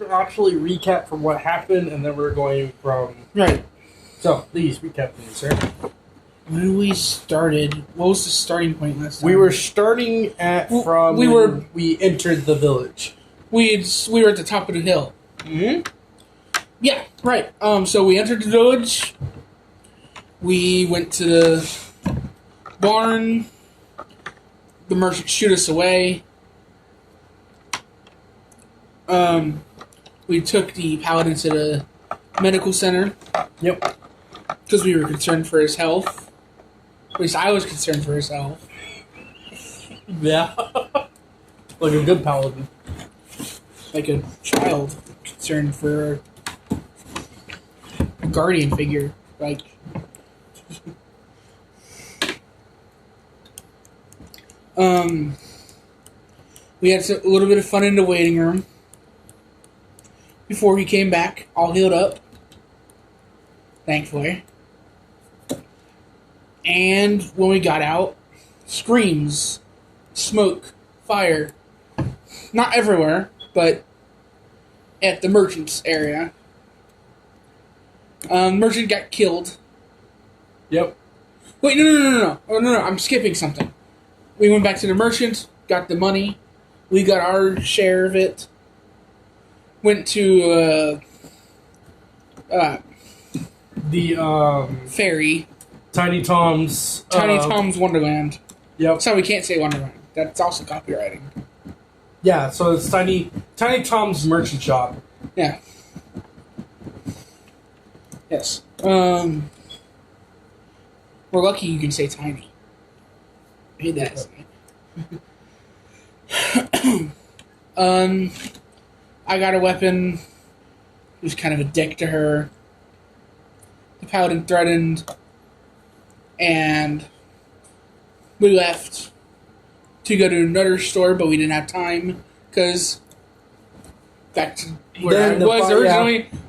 actually recap from what happened, and then we're going from... Right. So, please recap for me, sir. When we started, what was the starting point last time? We were starting at we entered the village. We were at the top of the hill. Mm-hmm. Yeah, right. So we entered the village. We went to the barn. The merchant shoot us away. We took the paladin to the medical center. Yep. Because we were concerned for his health. At least I was concerned for his health. Yeah. Like a good paladin. Like a child concerned for a guardian figure. Like... We had a little bit of fun in the waiting room before he came back, all healed up, thankfully. And when we got out, screams, smoke, fire. Not everywhere, but at the merchant's area. Merchant got killed. Yep. Wait, no. Oh, no, I'm skipping something. We went back to the merchant, got the money. We got our share of it. Went to the ferry. Tiny Tom's Wonderland. Yep. So we can't say Wonderland. That's also copywriting. Yeah, so it's Tiny Tom's merchant shop. Yeah. Yes. We're lucky you can say tiny. I hate that. I got a weapon. He was kind of a dick to her. The paladin threatened, and we left to go to another store, but we didn't have time because back to where I was originally. Yeah.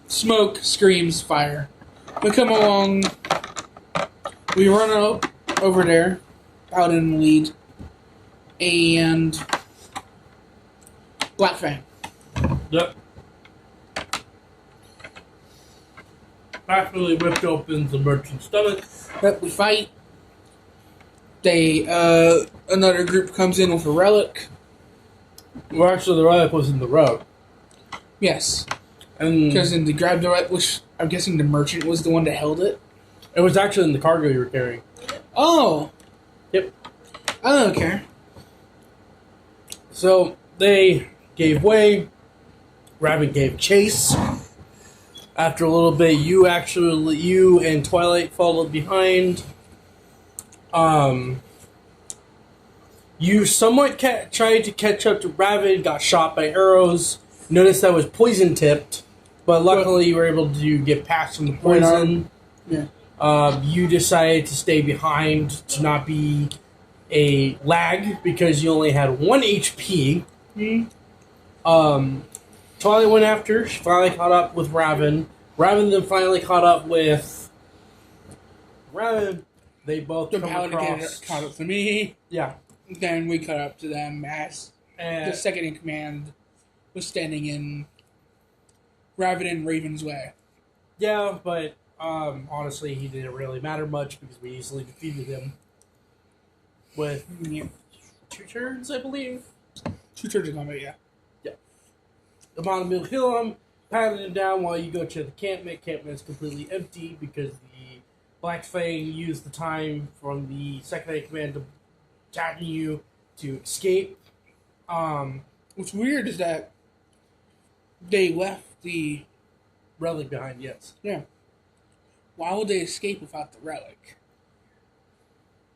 Smoke, screams, fire. We come along. We run up over there, out in the lead, and Black Fang. Yep. Actually whipped open the merchant's stomach. But we fight. Another group comes in with a relic. Well, actually, the relic was in the road. Yes. And because they grabbed the relic, which I'm guessing the merchant was the one that held it. It was actually in the cargo you were carrying. Oh. Yep. I don't care. So, they gave way. Rabbit gave chase. After a little bit, you and Twilight followed behind. You somewhat tried to catch up to Rabbit, got shot by arrows. Noticed that was poison tipped, but luckily you were able to get past from the poison. Yeah. You decided to stay behind to not be a lag because you only had 1 HP. Mm-hmm. Twilight went after. She finally caught up with Raven. Raven then finally caught up with Raven. They both caught up to me. Yeah. Then we caught up to them as the second in command was standing in Raven and Raven's way. Yeah, but honestly, he didn't really matter much because we easily defeated him with 2 turns, I believe. 2 turns of combat, yeah. The bottom will heal him, patting him down while you go to the campment. Campment is completely empty because the Black Fang used the time from the second in command to attacking you to escape. What's weird is that they left the relic behind, yes. Yeah. Why would they escape without the relic?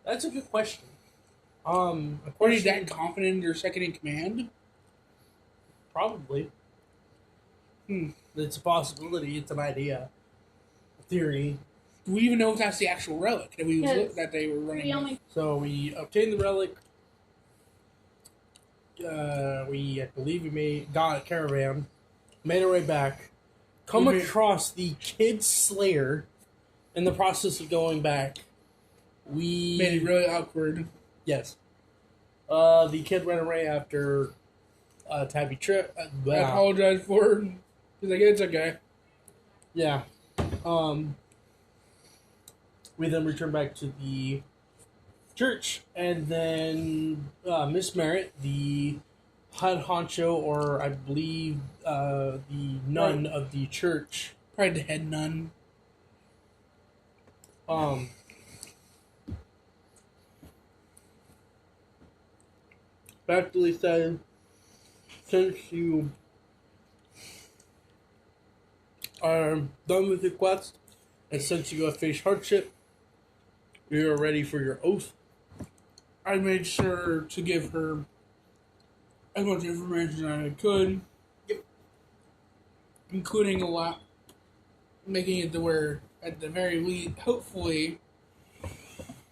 That's a good question. Are you that confident in your second in command? Probably. It's a possibility. It's an idea. A theory. Do we even know if that's the actual relic that they were running with? So we obtained the relic. I believe we got a caravan, made our way back, come across the kid slayer. In the process of going back, we made it really awkward. Yes. The kid ran away after Tabby trip. I Wow. apologize for it. He's like, it's okay. Yeah. We then return back to the church, and then Miss Merritt, the head honcho, or I believe the nun of the church, Probably the head nun. Practically said, since you are done with your quest, and since you have faced hardship, you are ready for your oath. I made sure to give her as much information as I could, including a lot, making it to where, at the very least, hopefully,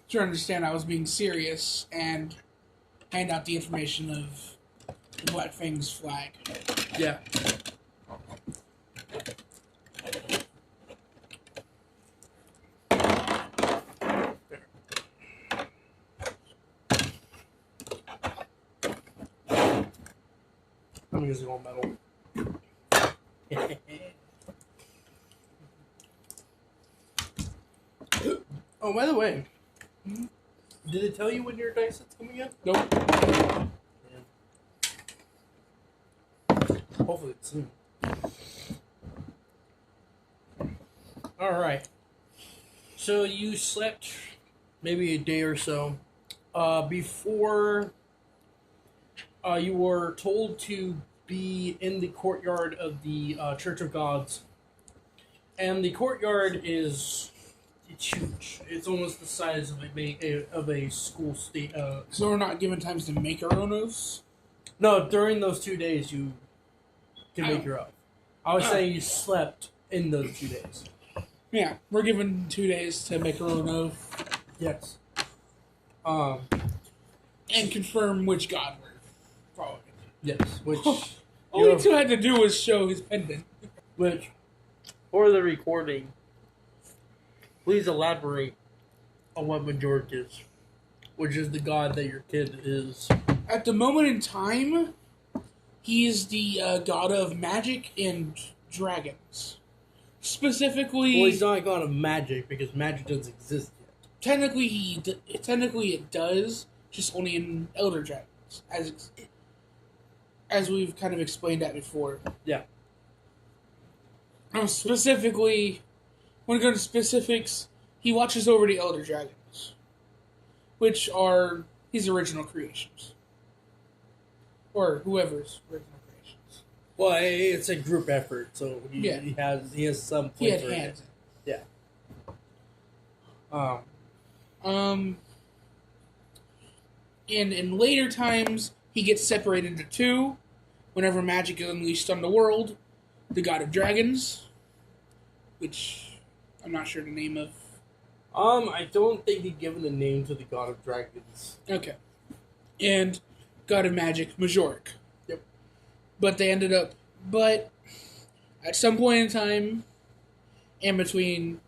to understand I was being serious and hand out the information of the Black Fang's flag. Yeah. I'm using all metal. Oh, by the way, did it tell you when your dice set's coming up? Nope. Yeah. Hopefully it's soon. Alright. So you slept maybe a day or so before you were told to be in the courtyard of the Church of Gods. And the courtyard it's huge. It's almost the size of a school state. So we're not given times to make our own oaths? No, during those 2 days you can make your oath. I was saying you slept in those 2 days. Yeah, we're given 2 days to make our own oath. Yes. And confirm which god we're following. Yes. Which All we two had to do was show his pendant. Which, for the recording, please elaborate on what Majorc is, which is the god that your kid is. At the moment in time, he is the god of magic and dragons. Specifically, Well, he's not a god of magic because magic doesn't exist yet. technically, technically it does, just only in elder dragons, as we've kind of explained that before. Yeah. Specifically, when it comes to specifics, he watches over the elder dragons, which are his original creations, or whoever's original creations. Well, it's a group effort, so he has some He had flavor in hands. it. Yeah. And in later times, he gets separated into two. Whenever magic is unleashed on the world, the god of dragons, which I'm not sure the name of. I don't think he'd given a name to the god of dragons. Okay. And god of magic, Majorc. Yep. But at some point in time, and between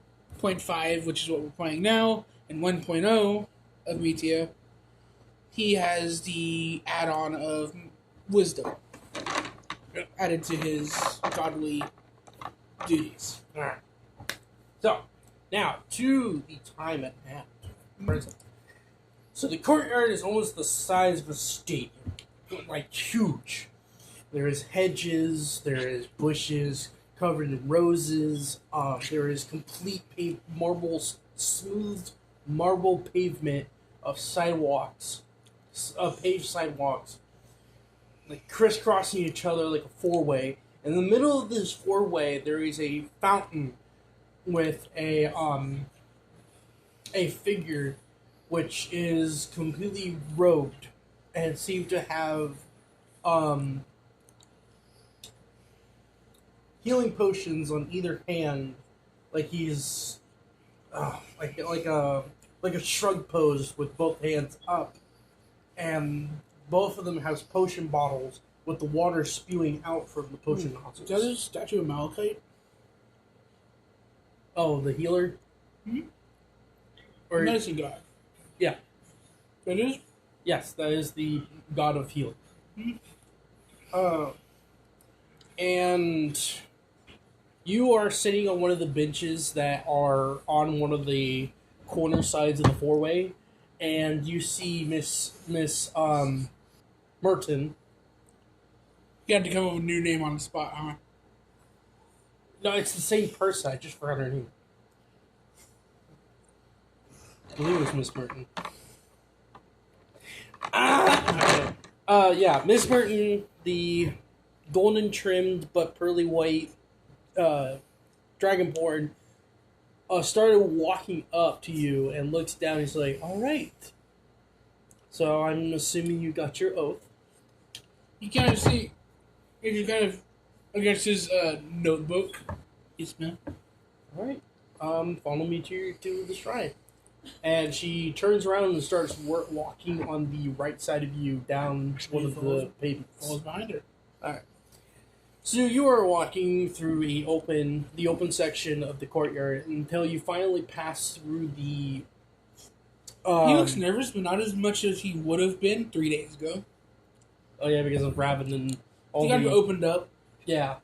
0.5, which is what we're playing now, and 1.0 of MYTIA, he has the add-on of wisdom added to his godly duties. Alright. So, now, to the time at hand. Present. So the courtyard is almost the size of a stadium. Like, huge. There is hedges, there is bushes covered in roses, there is complete smooth marble pavement of sidewalks, of paved sidewalks, like crisscrossing each other like a four-way. In the middle of this four-way, there is a fountain with a figure which is completely robed and seemed to have healing potions on either hand, like he's like a shrug pose with both hands up, and both of them has potion bottles with the water spewing out from the potion nozzles. Is that a statue of Malachite? Oh, the healer? Mm-hmm. Or Medicine god. Yeah. That is? Yes, that is the god of healing. Mm-hmm. Uh, and you are sitting on one of the benches that are on one of the corner sides of the four-way, and you see Miss Merton. You had to come up with a new name on the spot, huh? No, it's the same person. I just forgot her name. I believe it was Miss Merton. Okay. Yeah, Miss Merton, the golden trimmed but pearly white dragonborn, started walking up to you and looks down. He's like, "All right." So I'm assuming you got your oath. You kind of see, if you kind of against his notebook. Yes, ma'am. All right. Follow me to the shrine. And she turns around and starts walking on the right side of you down one of the pavements. Falls behind her. All right. So you are walking through the open section of the courtyard until you finally pass through the. He looks nervous, but not as much as he would have been 3 days ago. Oh yeah, because of Raven and all He kind of opened up. Yeah.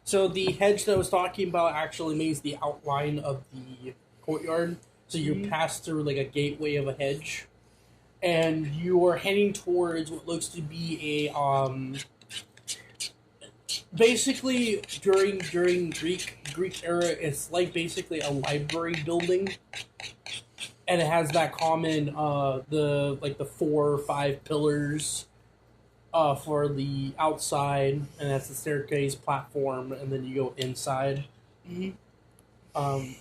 So the hedge that I was talking about actually makes the outline of the courtyard. So you pass through like a gateway of a hedge, and you are heading towards what looks to be a basically during Greek era, it's like basically a library building, and it has that common the 4 or 5 pillars for the outside, and that's the staircase platform, and then you go inside.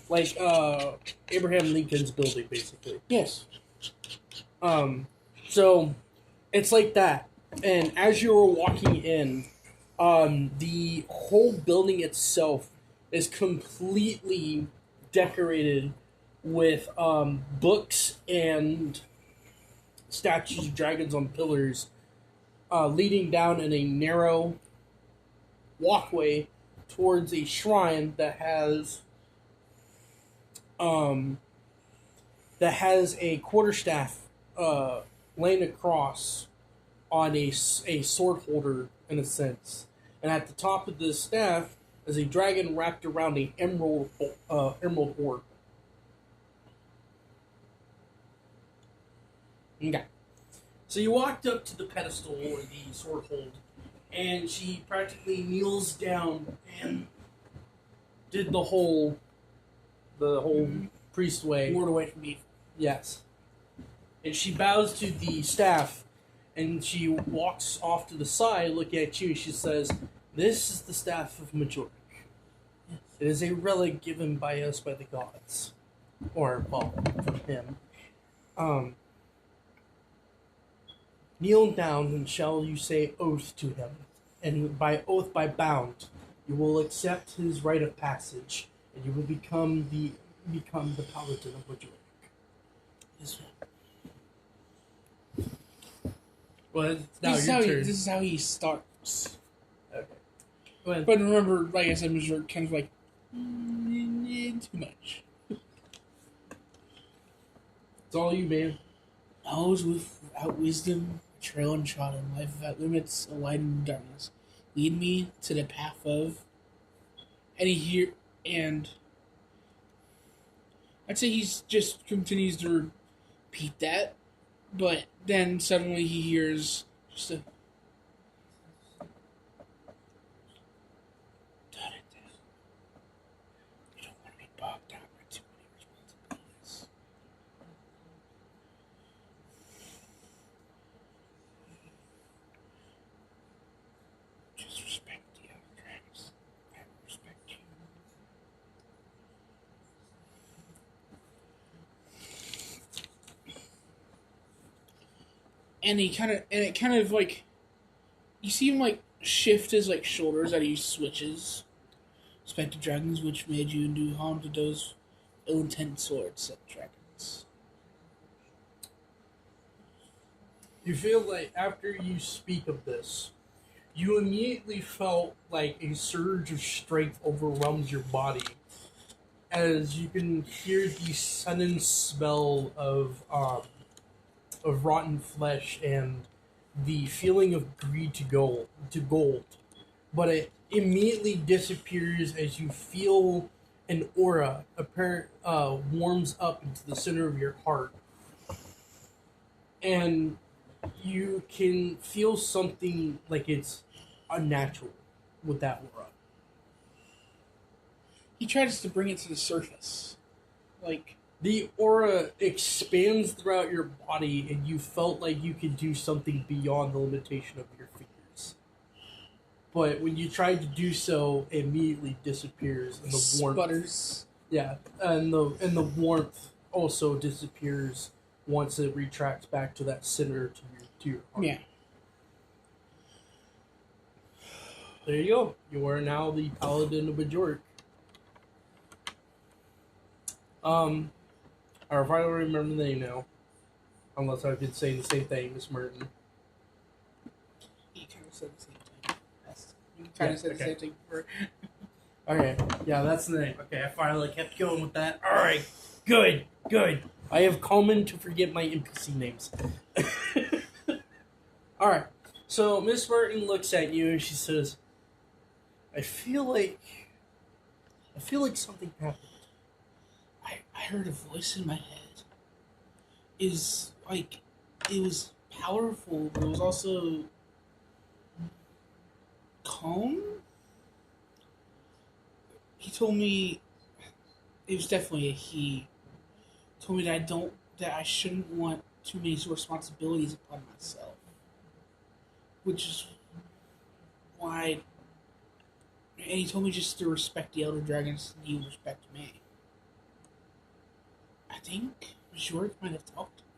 Like Abraham Lincoln's building, basically. Yes. So it's like that, and as you're walking in, the whole building itself is completely decorated with books and statues of dragons on pillars, leading down in a narrow walkway towards a shrine that has a quarterstaff laying across on a sword holder, in a sense, and at the top of the staff is a dragon wrapped around an emerald orb. Okay. So you walked up to the pedestal or the sword hold, and she practically kneels down and did the whole priest way. Ward away from me. Yes. And she bows to the staff, and she walks off to the side, looking at you, and she says, "This is the staff of Majoric. It is a relic given by us by the gods. Or, well, from him. Kneel down, and shall you say oath to him, and by oath by bound, you will accept his rite of passage, and you will become the paladin of Majoric." Yes, Well, now your turn. This is how he starts. Okay. Go ahead. But remember, like I said, Mr. kind of like, too much. It's all you, man. Knowledge without wisdom, a trail untrodden, life without limits, a light in darkness. Lead me to the path of. And I'd say he just continues to repeat that, but then suddenly he hears just a. You don't want to be bogged down by too many responsibilities. Just respect the other dragons. I will respect you. And it kind of like, you see him like shift his like shoulders as he switches. Respect the dragons which made you and do harm to those ill-intent swords, said dragons. You feel like after you speak of this, you immediately felt like a surge of strength overwhelms your body, as you can hear the sudden smell of rotten flesh and the feeling of greed to gold, but it immediately disappears as you feel an aura apparent warms up into the center of your heart, and you can feel something like it's unnatural with that aura. He tries to bring it to the surface. Like, The aura expands throughout your body, and you felt like you could do something beyond the limitation of your fingers. But when you tried to do so, it immediately disappears, and the warmth. sputters. Yeah, and the warmth also disappears once it retracts back to that center to your heart. Yeah. There you go. You are now the paladin of Bajork. Or if I don't remember the name now, unless I could say the same thing, Miss Merton. He kind of said the same thing. You kind of said the same thing before. Okay, yeah, that's the name. Okay, I finally kept going with that. All right, good. I have common to forget my NPC names. All right, so Miss Merton looks at you and she says, "I feel like something happened." I heard a voice in my head. Is like, it was powerful, but it was also calm. He told me it was definitely a he. Told me that I shouldn't want too many responsibilities upon myself, which is why. And he told me just to respect the elder dragons, and he would respect me. I think Jorg might have talked to me.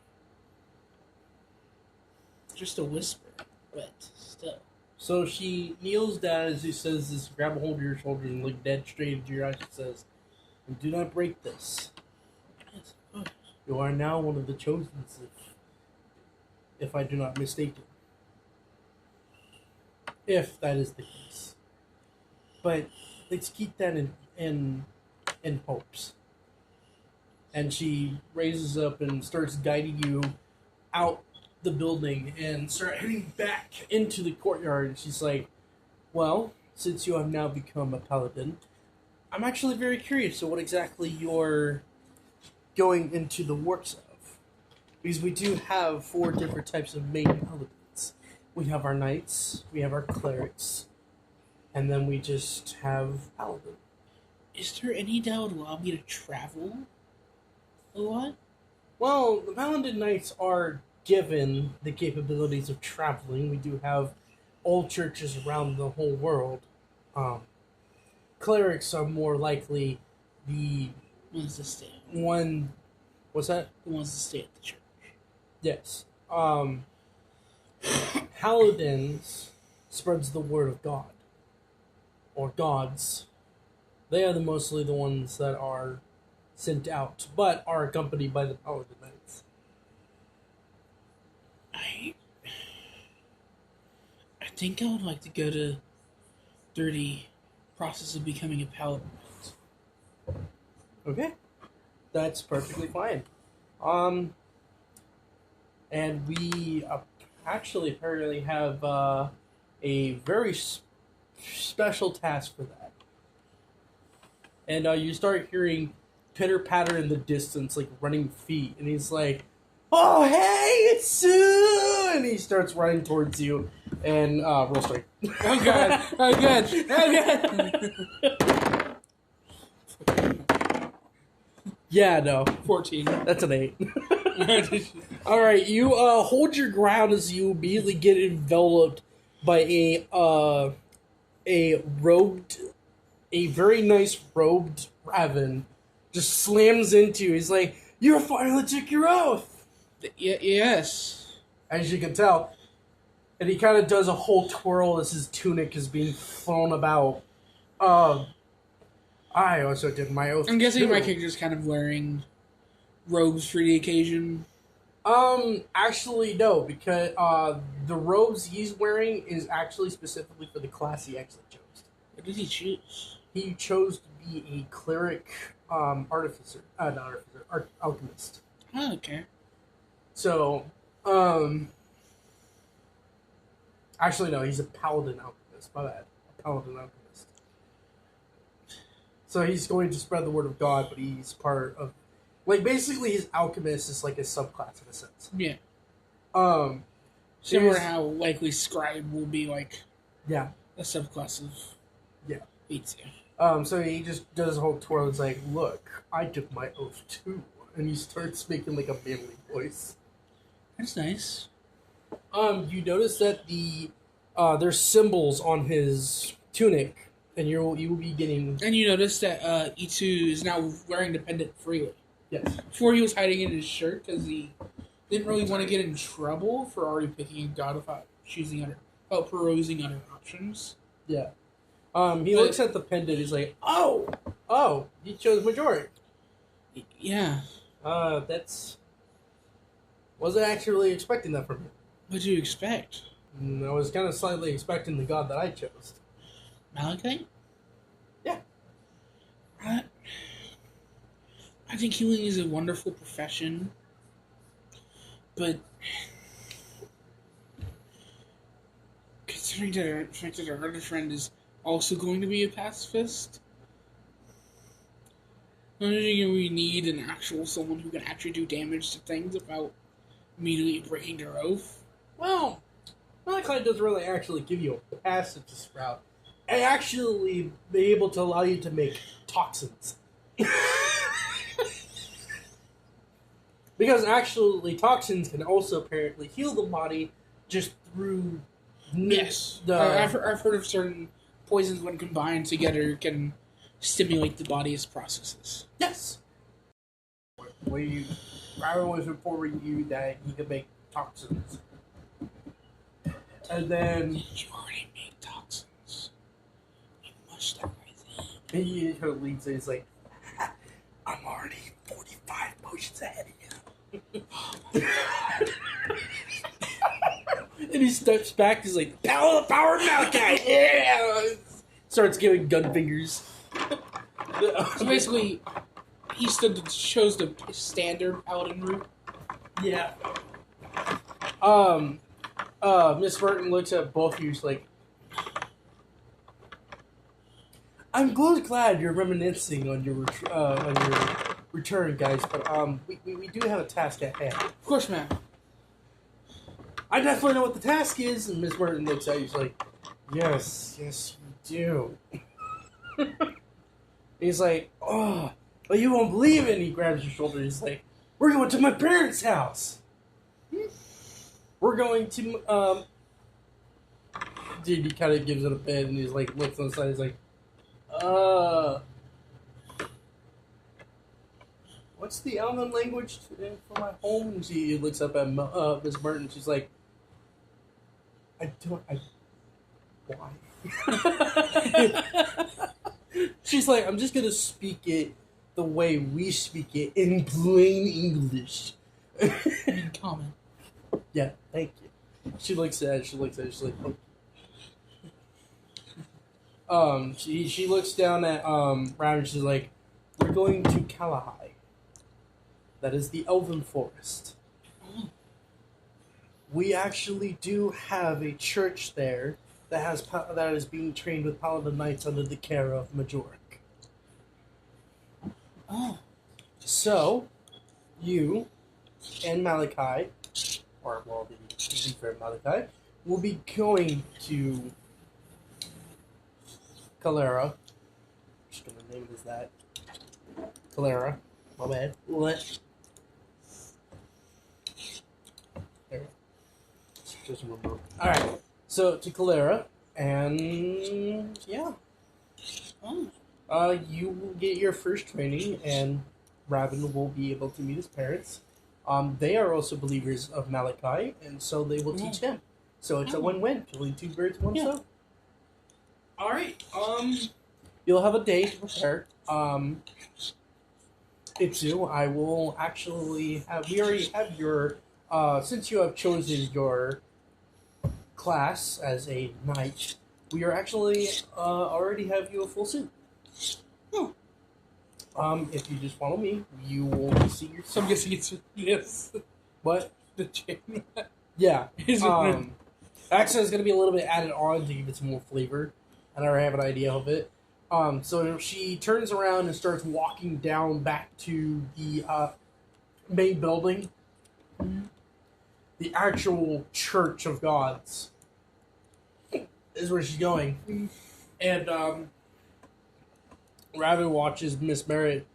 Just a whisper, but still. So she kneels down as he says this, grab a hold of your shoulders and look dead straight into your eyes and says, "And do not break this. Yes, of course. You are now one of the chosen, if I do not mistake it. If that is the case. But let's keep that in hopes." And she raises up and starts guiding you out the building and start heading back into the courtyard. And she's like, "Well, since you have now become a paladin, I'm actually very curious of what exactly you're going into the works of. Because we do have 4 different types of main paladins. We have our knights, we have our clerics, and then we just have paladin." Is there any that would allow me to travel a lot? Well, the paladin knights are given the capabilities of traveling. We do have all churches around the whole world. Clerics are more likely the Ones that stay. one. What's that? The ones that stay at the church. Yes. Paladins spreads the word of God, or gods. They are mostly the ones that are sent out, but are accompanied by the paladin knights. I think I would like to go to through the process of becoming a paladin. Okay, that's perfectly fine. And we actually apparently have a very special task for that. And you start hearing pitter patter in the distance, like running feet, and he's like, "Oh, hey, itsu!" And he starts running towards you. And roll strength. Oh god! Oh god! Oh god! Yeah, no, 14. that's an 8. All right, you hold your ground as you immediately get enveloped by a very nice robed raven. Just slams into you. He's like, "You finally took your oath." Yes. As you can tell. And he kind of does a whole twirl as his tunic is being thrown about. I also did my oath. I'm guessing too. my character's kind of wearing robes for the occasion. Actually, no, because the robes he's wearing is actually specifically for the class he actually chose. What did he choose? He chose to be a cleric, alchemist. Oh, okay. So, Actually, no, he's a paladin alchemist. My bad. A paladin alchemist. So he's going to spread the word of God, but he's part of, like, basically his alchemist is like a subclass in a sense. Yeah. There's- Similar how likely scribe will be like yeah. a subclass of Yeah. itsu. So he just does a whole twirl. It's like, look, I took my oath too, and he starts making like a manly voice. That's nice. You notice that there's symbols on his tunic, and you will be getting And you notice that Itsu is now wearing the pendant freely. yes. Before he was hiding it in his shirt because he didn't really want to get in trouble for already picking a god without perusing other options. Yeah. He looks at the pendant. He's like, oh, he chose majority. Yeah. That's wasn't actually expecting that from him. What do you expect? I was kind of slightly expecting the god that I chose. Malachite? Yeah. I think healing is a wonderful profession, but considering the fact that our other friend is also going to be a pacifist, I don't think we need an actual someone who can actually do damage to things without immediately breaking their oath. Well, Malachi doesn't really actually give you a passage to sprout. It actually be able to allow you to make toxins. Because actually, toxins can also apparently heal the body just through. Yes, I've heard of certain poisons when combined together can stimulate the body's processes. Yes. I was informing you that he could make toxins. And then You already made toxins. You must have, I think. he kind of leads in, he's like, I'm already 45 potions ahead of you. And he steps back, he's like, power of Malachi! Yeah! Starts giving gun fingers. So basically, he chose the standard paladin route. Yeah. Miss Burton looks at both of you. She's like, "I'm glad you're reminiscing on your return, guys. But we do have a task at hand. Of course, man. I definitely know what the task is." And Miss Burton looks at you. She's like, "Yes, you do." He's like, "Oh, well, you won't believe it." And he grabs your shoulder. He's like, "We're going to my parents' house. We're going to Dude, he kind of gives it a bit, and he's like, looks on the side. He's like, what's the Elven language for my home? And she looks up at Miss Burton. She's like, why? She's like, I'm just gonna speak it the way we speak it in plain English. In common. Yeah, thank you. She looks at it. She's like, oh. She looks down at Raven. She's like, we're going to Kalahai. That is the Elven Forest. We actually do have a church there that is being trained with Paladin Knights under the care of Majoric. Oh. So, you and Malachi, or well, the friend Malachi, will be going to Calera. Just gonna name it as that. Calera. My bad. What? There. Just remember. Alright. So to Calera, and yeah. Oh. You will get your first training, and Raven will be able to meet his parents. They are also believers of Malachi, and so they will teach him. So it's a win-win, killing two birds, one stone. All right. You'll have a day to prepare. Itsu, I will actually have. We already have your. Since you have chosen your class as a knight, we are actually already have you a full suit. If you just follow me, you will see your. So I'm guessing it's yes. What? The chain. Yeah. Is it Accent is going to be a little bit added on to give it some more flavor. I never have an idea of it. So she turns around and starts walking down back to the main building. The actual Church of Gods is where she's going. And Raven watches Miss Merritt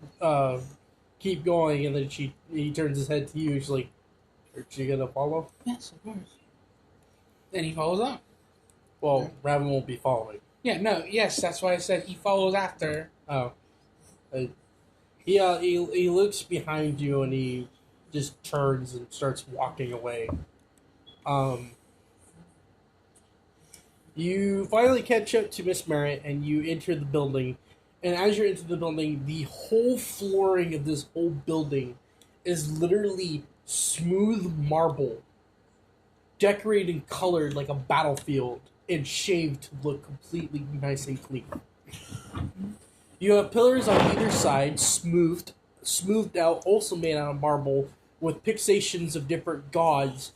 keep going, and then he turns his head to you. She's like, "Are you gonna follow?" Yes, of course. Then he follows on. Well, Raven won't be following. Yeah, no, yes, that's why I said he follows after. Oh, he looks behind you and he just turns and starts walking away. You finally catch up to Miss Merritt and you enter the building. And as you enter the building, the whole flooring of this whole building is literally smooth marble, decorated and colored like a battlefield, and shaved to look completely nice and clean. You have pillars on either side, smoothed out, also made out of marble, with fixations of different gods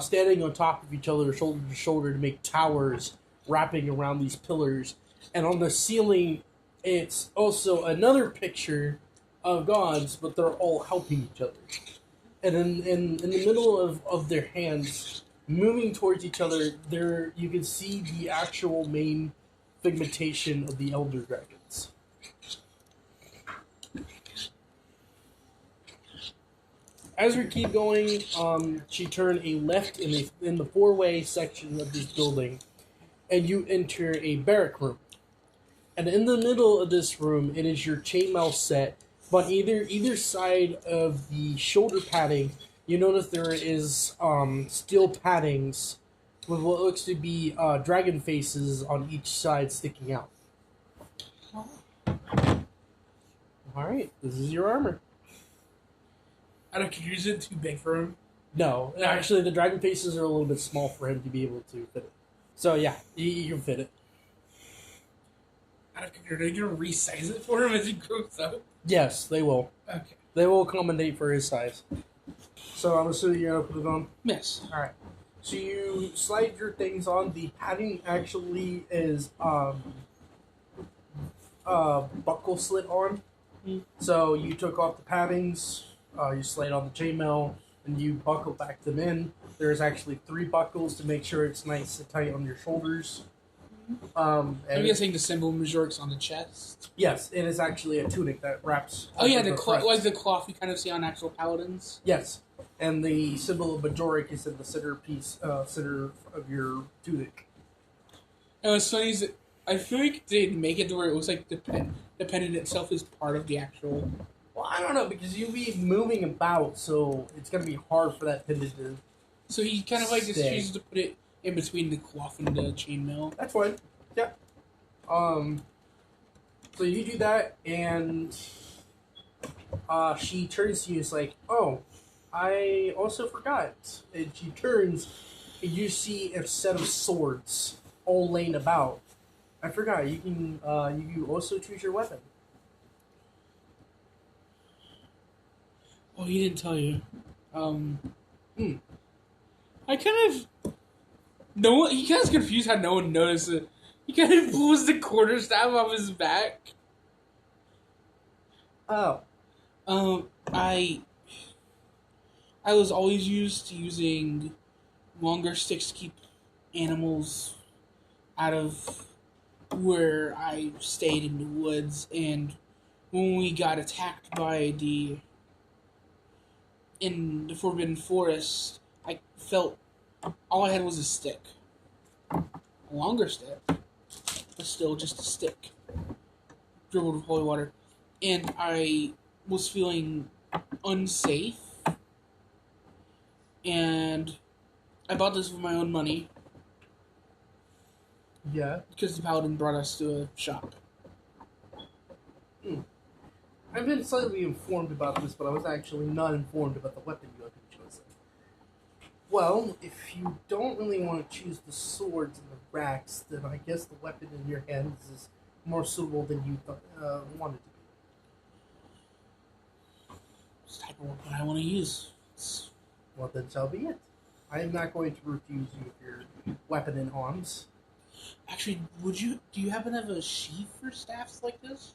standing on top of each other, shoulder to shoulder, to make towers wrapping around these pillars. And on the ceiling, it's also another picture of gods, but they're all helping each other. And in the middle of their hands, moving towards each other, there you can see the actual main pigmentation of the elder dragons. As we keep going, she turned a left in the four-way section of this building, and you enter a barrack room. And in the middle of this room, it is your chainmail set, but either side of the shoulder padding, you notice there is steel paddings with what looks to be dragon faces on each side sticking out. Alright, this is your armor. I don't know, is it too big for him? No, actually the dragon faces are a little bit small for him to be able to fit it. So yeah, you can fit it. Are they going to resize it for him as he grows up? Yes, they will. Okay. They will accommodate for his size. So I'm assuming you're going to put it on? Yes. Alright. So you slide your things on. The padding actually is buckle slit on. Mm. So you took off the paddings, you slide on the chainmail, and you buckle back them in. There's actually 3 buckles to make sure it's nice and tight on your shoulders. I'm guessing the symbol Majoric's on the chest. Yes, it is actually a tunic that wraps. Oh yeah, the cloth you kind of see on actual paladins. Yes, and the symbol of Majoric is in the center of your tunic. And what's funny is that I feel like they make it to where it looks like the pendant itself is part of the actual. Well, I don't know, because you'll be moving about, so it's going to be hard for that pendant to. So he kind of like just chooses to put it in between the cloth and the chainmail. That's fine. Yeah. So you do that, and she turns to you and is like, "Oh, I also forgot." And she turns, and you see a set of swords all laying about. I forgot. You can also choose your weapon. Oh, he didn't tell you. I kind of. No one. He kind of confused how no one noticed it. He kind of pulls the quarterstaff off his back. Oh. I was always used to using longer sticks to keep animals out of where I stayed in the woods, and when we got attacked by in the Forbidden Forest, I felt all I had was a stick. A longer stick, but still just a stick. Dribbled with holy water. And I was feeling unsafe. And I bought this with my own money. Yeah. Because the paladin brought us to a shop. I've been slightly informed about this, but I was actually not informed about the weapon you have been choosing. Well, if you don't really want to choose the swords and the racks, then I guess the weapon in your hands is more suitable than you wanted to be. It's the type of weapon I want to use. Well, then shall be it. I am not going to refuse you of your weapon and arms. Actually, do you happen to have a sheath for staffs like this?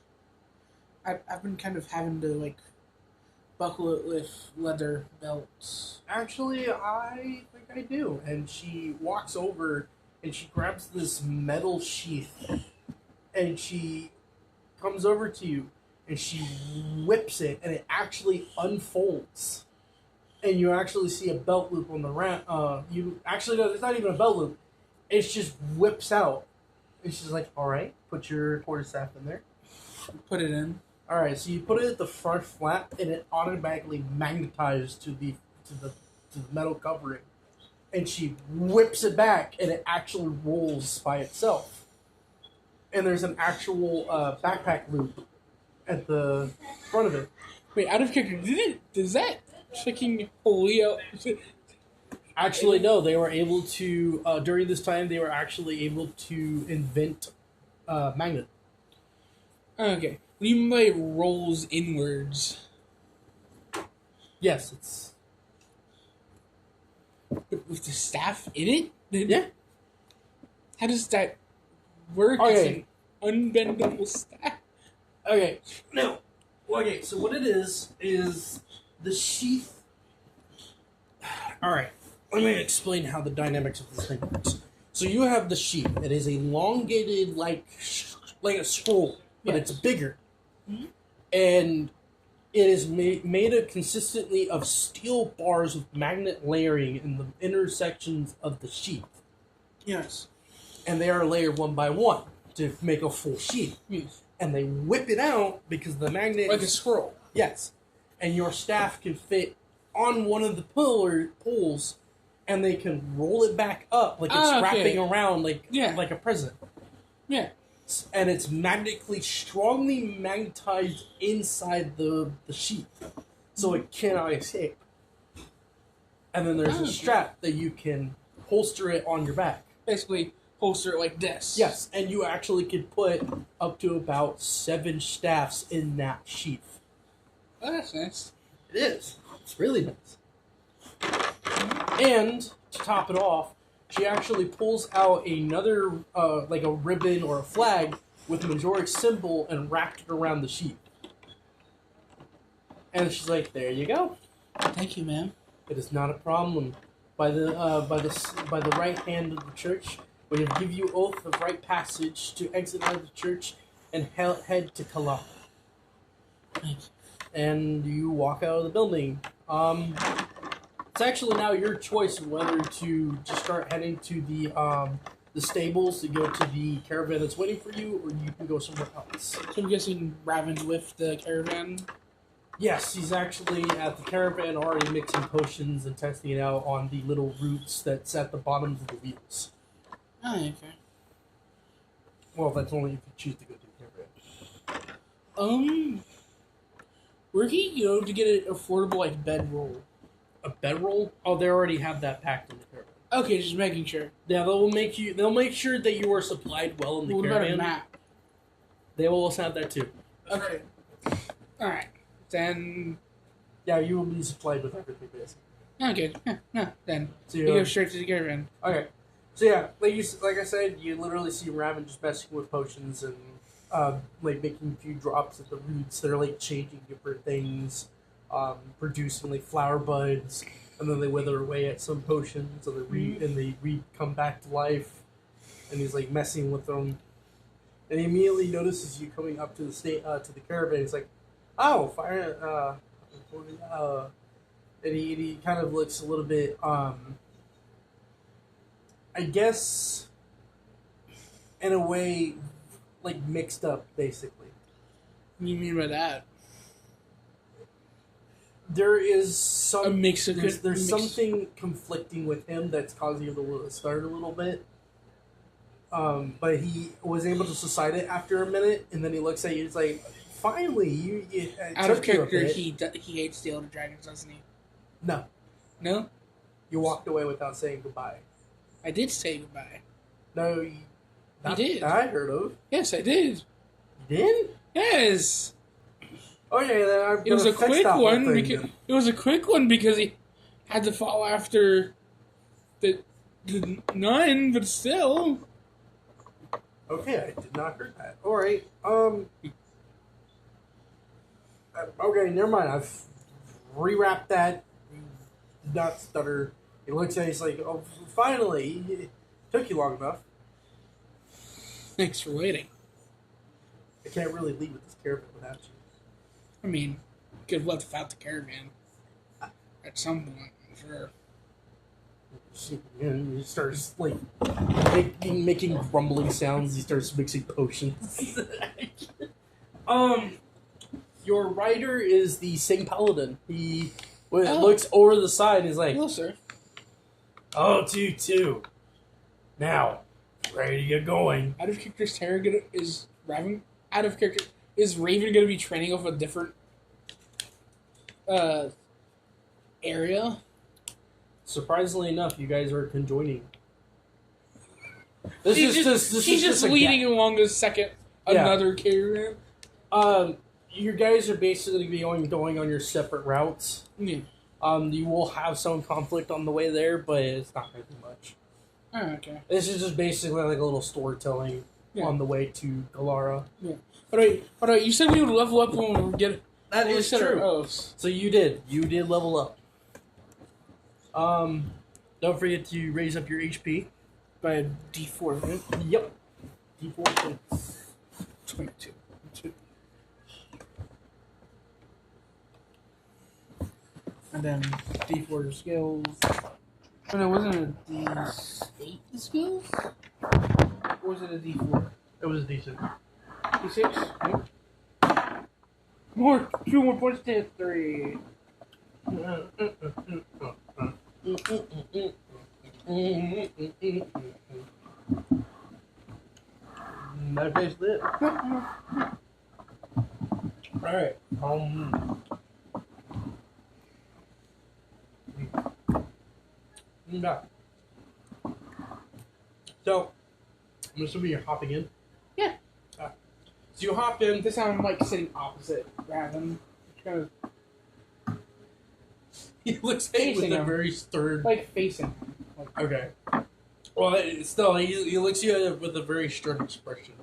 I've been kind of having to, like, buckle it with leather belts. Actually, I think I do. And she walks over and she grabs this metal sheath and she comes over to you and she whips it and it actually unfolds. And you actually see a belt loop on the you actually no, it's not even a belt loop. It just whips out. And she's like, "All right, put your quarterstaff in there." Put it in. All right, so you put it at the front flap, and it automatically magnetizes to the metal covering. And she whips it back, and it actually rolls by itself. And there's an actual backpack loop at the front of it. Wait, out of character, does that checking polio? Actually, no. They were able to during this time. They were actually able to invent magnet. Okay, what do you mean by it rolls inwards? Yes, it's With the staff in it? yeah. How does that work? Okay. It's an unbendable staff. Okay, no. Okay, so what it is the sheath. All right, let me explain how the dynamics of this thing works. So you have the sheath. It is elongated like a scroll, but it's bigger, and it is made of consistently of steel bars with magnet layering in the intersections of the sheath. Yes. And they are layered one by one to make a full sheath. Yes. And they whip it out because the magnet Like a scroll. Yes. And your staff can fit on one of the poles, and they can roll it back up like it's wrapping around like a present. Yeah. And it's strongly magnetized inside the sheath, so it cannot escape. And then there's a strap that you can holster it on your back. Basically, holster it like this. Yes, and you actually could put up to about 7 staffs in that sheath. Oh, that's nice. It is. It's really nice. And to top it off, she actually pulls out another, like a ribbon or a flag with the Majoric symbol and wrapped it around the sheath. And she's like, "There you go. Thank you, ma'am. It is not a problem. By the right hand of the church, we have give you oath of right passage to exit out of the church and head to Kala." Thanks. And you walk out of the building. It's actually now your choice whether to just start heading to the stables to go to the caravan that's waiting for you, or you can go somewhere else. So I'm guessing Raven's with the caravan? Yes, he's actually at the caravan already mixing potions and testing it out on the little roots that's at the bottoms of the wheels. Oh, okay. Well, that's only if you choose to go to the caravan. Where can you go to get an affordable, like, bedroll? A bedroll? Oh, they already have that packed in the caravan. Okay, just making sure. Yeah, they'll make sure that you are supplied well in the What caravan. about a map? They will also have that too. Okay. Alright. Then... Yeah, you will be supplied with everything, basically. Okay. Yeah, no, then. So You go straight to the caravan. Okay. So yeah, like I said, you literally see Raven just messing with potions and like making a few drops at the roots. They're like changing different things, producing like flower buds, and then they wither away at some potions, and they come back to life. And he's like messing with them, and he immediately notices you coming up to the caravan. He's like, "Oh, fire!" And he kind of looks a little bit, I guess, in a way, like mixed up, basically. What do you mean by that? There is A mix of... there's something conflicting with him that's causing him to start a little bit. But he was able to subside it after a minute, and then he looks at you. He's like, "Finally, you Out of character, he hates the Elder Dragons, doesn't he? No, No? you walked away without saying goodbye. I did say goodbye. No, not did. that I heard of. Yes, I did. You did? Yes. Okay, then I'm It was gonna a fix quick that whole one thing, because then. it was a quick one because he had to follow after The none, but still. Okay, I did not hear that. All right. Okay, never mind. I've rewrapped that. Did not stutter. He looks at it, he's like, oh, finally. It took you long enough. Thanks for waiting. I can't really leave with this caravan without you. I mean, could have left without the caravan. At some point, I'm sure. And he starts, like, making grumbling sounds. He starts mixing potions. Your rider is the same paladin. He looks over the side and he's like, Hello, sir. oh, 2-2. Now, ready to get going. Out of character, is Raven going to be training off a different area? Surprisingly enough, you guys are conjoining. She's just leading along another caravan. You guys are basically going on your separate routes. Yeah. You will have some conflict on the way there, but it's not really much. Oh, okay. This is just basically like a little storytelling on the way to Galara. Yeah. Hold on. You said we would level up when we get. That is true. So you did. You did level up. Don't forget to raise up your HP By a D4, right? Yep. D4 22. And then D4 skills. Oh no, wasn't it a D8 skills? Or was it a D4? It was a D6. D6? Yep. 2 more points to hit 3. That's basically it. Alright. No. So, I'm assuming you're hopping in? Yeah. So you hop in. This time I'm like sitting opposite Raven. Kind of He looks at you with a him. very stern. like facing him. Like, Okay. Well, still, he looks at you with a very stern expression.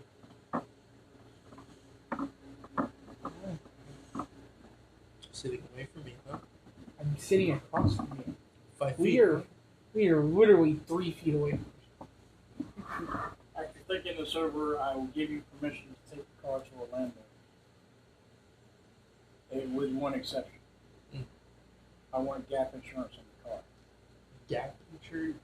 Sitting away from me, huh? I'm sitting across from you. 5 feet. We are literally 3 feet away. After thinking this over, I will give you permission to take the car to Orlando. With one exception. I want gap insurance on the car. Gap insurance?